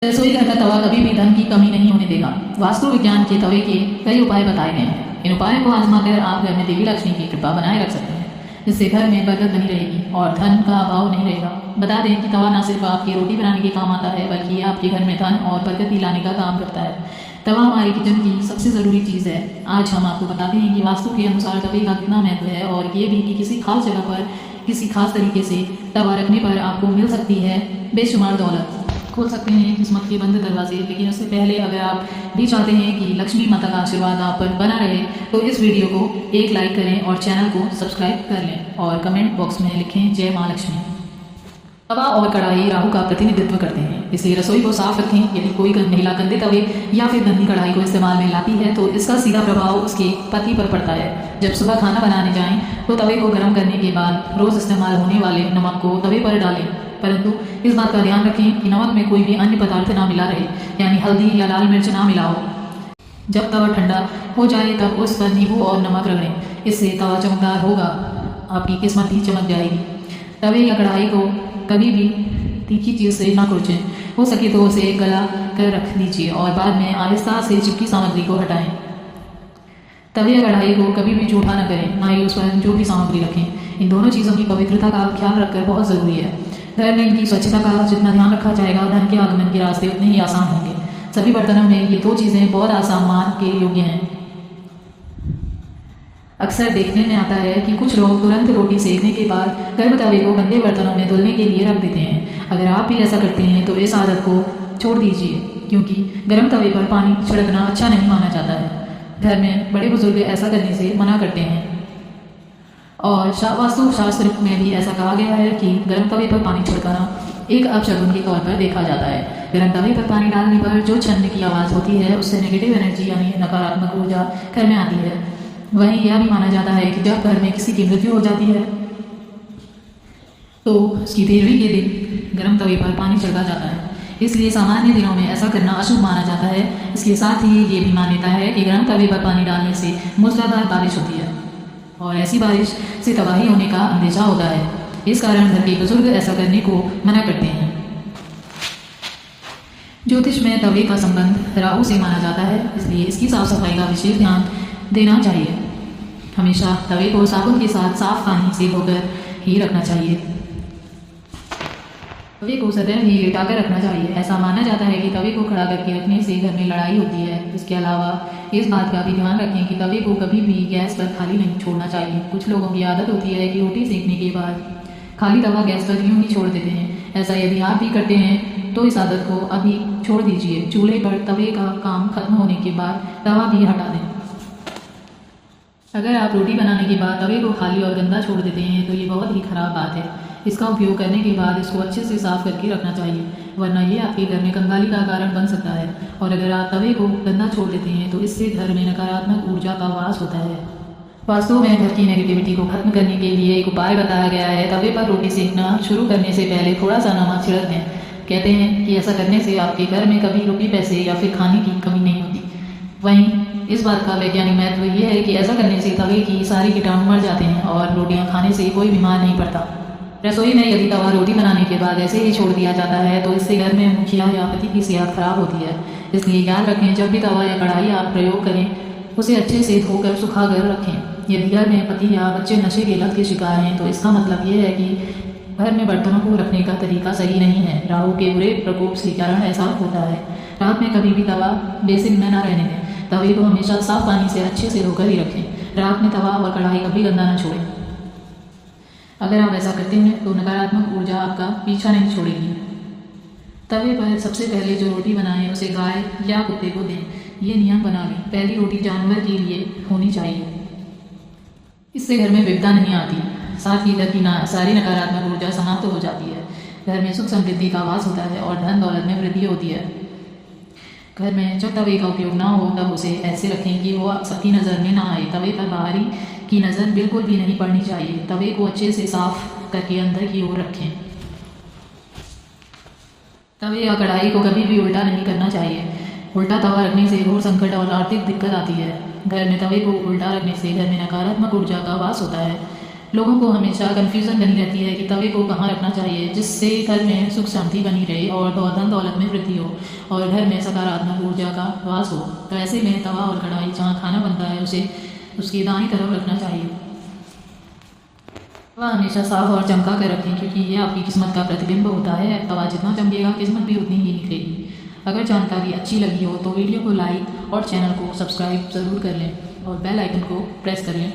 रसोई घर का तवा कभी भी धन की कमी नहीं होने देगा। वास्तु विज्ञान के तवे के कई उपाय बताए गए हैं। इन उपायों को आजमाकर आप घर में देवी लक्ष्मी की कृपा बनाए रख सकते हैं, जिससे घर में बरकत बनी रहेगी और धन का अभाव नहीं रहेगा। बता दें कि तवा न सिर्फ आपकी रोटी बनाने के काम आता है, बल्कि आपके घर में धन और बरकत लाने का काम करता है। तवा हमारी किचन की सबसे ज़रूरी चीज़ है। आज हम आपको बताते हैं कि वास्तु के अनुसार तवे का कितना महत्व है, और ये भी कि किसी खास जगह पर किसी खास तरीके से तवा रखने पर आपको मिल सकती है बेशुमार दौलत। खोल सकते हैं किस्मत के बंद दरवाजे। लेकिन उससे पहले अगर आप भी चाहते हैं कि लक्ष्मी माता का आशीर्वाद आप पर बना रहे, तो इस वीडियो को एक लाइक करें और चैनल को सब्सक्राइब कर लें और कमेंट बॉक्स में लिखें जय माँ लक्ष्मी। तवा और कढ़ाई राहु का प्रतिनिधित्व करते हैं, इसलिए रसोई को साफ रखें। यदि कोई महिला गंदे तवे या फिर गंदी कढ़ाई को इस्तेमाल में लाती है, तो इसका सीधा प्रभाव उसके पति पर पड़ता है। जब सुबह खाना बनाने जाएं, तो तवे को गर्म करने के बाद रोज़ इस्तेमाल होने वाले नमक को तवे पर डालें, परंतु इस बात का ध्यान रखें कि नमक में कोई भी अन्य पदार्थ ना मिला रहे, यानी हल्दी या लाल मिर्च ना मिला हो। जब तवा ठंडा हो जाए तब उस पर नींबू और नमक रगड़ें, इससे तवा चमकदार होगा, आपकी किस्मत भी चमक जाएगी। तवे या कढ़ाई को कभी भी तीखी चीज़ से ना कुचलें, हो सके तो उसे गला कर रख दीजिए और बाद में आहिस्ता से चिपकी सामग्री को हटाएं। तवे या कढ़ाई को कभी भी जूठा न करें, ना ही उस पर जूठी सामग्री रखें। इन दोनों चीज़ों की पवित्रता का ख्याल रखकर बहुत ज़रूरी है। घर में इनकी स्वच्छता का जितना ध्यान रखा जाएगा, धन के आगमन के रास्ते उतने ही आसान होंगे। सभी बर्तनों में ये दो चीज़ें बहुत आसान मान के योग्य हैं। अक्सर देखने में आता है कि कुछ लोग तुरंत रोटी सेकने के बाद गर्म तवे को गंदे बर्तनों में धुलने के लिए रख देते हैं। अगर आप भी ऐसा करते हैं तो इस आदत को छोड़ दीजिए, क्योंकि गर्म तवे पर पानी छिड़कना अच्छा नहीं माना जाता है। घर में बड़े बुजुर्ग ऐसा करने से मना करते हैं, और वास्तु शास्त्र में भी ऐसा कहा गया है कि गर्म तवे पर पानी छिड़काना एक अपशगुन के तौर पर देखा जाता है। गर्म तवे पर पानी डालने पर जो छन्न की आवाज़ होती है, उससे नेगेटिव एनर्जी यानी नकारात्मक ऊर्जा घर में आती है। वहीं यह भी माना जाता है कि जब घर में किसी की मृत्यु हो जाती है, तो उसकी 13वीं के दिन गर्म तवे पर पानी छिड़का जाता है। इसलिए सामान्य दिनों में ऐसा करना अशुभ माना जाता है। इसके साथ ही ये भी मान्यता है कि गर्म तवे पर पानी डालने से मूसलाधार बारिश होती है, और ऐसी बारिश से तबाही होने का अंदेशा होता है। इस कारण घर के बुजुर्ग ऐसा करने को मना करते हैं। ज्योतिष में तवे का संबंध राहु से माना जाता है, इसलिए इसकी साफ सफाई का विशेष ध्यान देना चाहिए। हमेशा तवे को साबुन के साथ साफ पानी से धोकर ही रखना चाहिए। तवे को सदैव ही लिटाकर रखना चाहिए। ऐसा माना जाता है कि तवे को खड़ा करके रखने से घर में लड़ाई होती है। इसके अलावा इस बात का भी ध्यान रखें कि तवे को कभी भी गैस पर खाली नहीं छोड़ना चाहिए। कुछ लोगों की आदत होती है कि रोटी सेकने के बाद खाली तवा गैस पर यूं ही छोड़ देते हैं। ऐसा यदि आप भी करते हैं तो इस आदत को अभी छोड़ दीजिए। चूल्हे पर तवे का काम खत्म होने के बाद तवा भी हटा दें। अगर आप रोटी बनाने के बाद तवे को खाली और गंदा छोड़ देते हैं तो ये बहुत ही खराब बात है। इसका उपयोग करने के बाद इसको अच्छे से साफ करके रखना चाहिए, वरना ये आपके घर में कंगाली का कारण बन सकता है। और अगर आप तवे को गंदा छोड़ देते हैं तो इससे घर में नकारात्मक ऊर्जा का वास होता है। वास्तव में घर की नेगेटिविटी को खत्म करने के लिए एक उपाय बताया गया है। तवे पर रोटी सेकना शुरू करने से पहले थोड़ा सा नमक छिड़क दें। कहते हैं कि ऐसा करने से आपके घर में कभी रुपये पैसे या फिर खाने की कमी नहीं होती। वहीं इस बात का वैज्ञानिक महत्व ये है कि ऐसा करने से तवे की सारी कीटाणु मर जाते हैं और रोटियां खाने से कोई बीमार नहीं पड़ता। रसोई में यदि तवा रोटी बनाने के बाद ऐसे ही छोड़ दिया जाता है तो इससे घर में मुखिया या पति की सेहत खराब होती है। इसलिए याद रखें, जब भी तवा या कढ़ाई आप प्रयोग करें, उसे अच्छे से धोकर सुखा कर रखें। यदि घर में पति या बच्चे नशे के लत के शिकार हैं, तो इसका मतलब ये है कि घर में बर्तनों को रखने का तरीका सही नहीं है। राहु के बुरे प्रकोप के कारण ऐसा होता है। रात में कभी भी तवा बेसिन में न रहने दें। तवे को हमेशा साफ पानी से अच्छे से धोकर ही रखें। रात में तवा और कढ़ाई कभी गंदा न छोड़ें। अगर आप ऐसा करते हैं तो नकारात्मक ऊर्जा आपका पीछा नहीं छोड़ेगी। तवे पर सबसे पहले जो रोटी बनाएं उसे गाय या कुत्ते को दें। ये नियम बना लें, पहली रोटी जानवर के लिए होनी चाहिए। इससे घर में विपदा नहीं आती, साथ ही घर की सारी नकारात्मक ऊर्जा समाप्त हो जाती है। घर में सुख समृद्धि का वास होता है और धन दौलत में वृद्धि होती है। घर में जब तवे का उपयोग ना हो तब उसे ऐसे रखें कि वो सबकी नज़र में ना आए। तवे पर बाहरी की नज़र बिल्कुल भी नहीं पड़नी चाहिए। तवे को अच्छे से साफ करके अंदर की ओर रखें। तवे या कढ़ाई को कभी भी उल्टा नहीं करना चाहिए। उल्टा तवा रखने से घोर संकट और आर्थिक दिक्कत आती है। घर में तवे को उल्टा रखने से घर में नकारात्मक ऊर्जा का वास होता है। लोगों को हमेशा कन्फ्यूज़न बनी रहती है कि तवे को कहाँ रखना चाहिए जिससे घर में सुख शांति बनी रहे और धन दौलत में वृद्धि हो और घर में सकारात्मक ऊर्जा का वास हो। तो ऐसे में तवा और कढ़ाई जहाँ खाना बनता है उसे उसकी दाईं तरफ रखना चाहिए। तवा हमेशा साफ और चमका कर रखें क्योंकि ये आपकी किस्मत का प्रतिबिंब होता है। तवा जितना चमकेगा किस्मत भी उतनी ही निकलेगी। अगर जानकारी अच्छी लगी हो तो वीडियो को लाइक और चैनल को सब्सक्राइब ज़रूर कर लें और बेल आइकन को प्रेस कर लें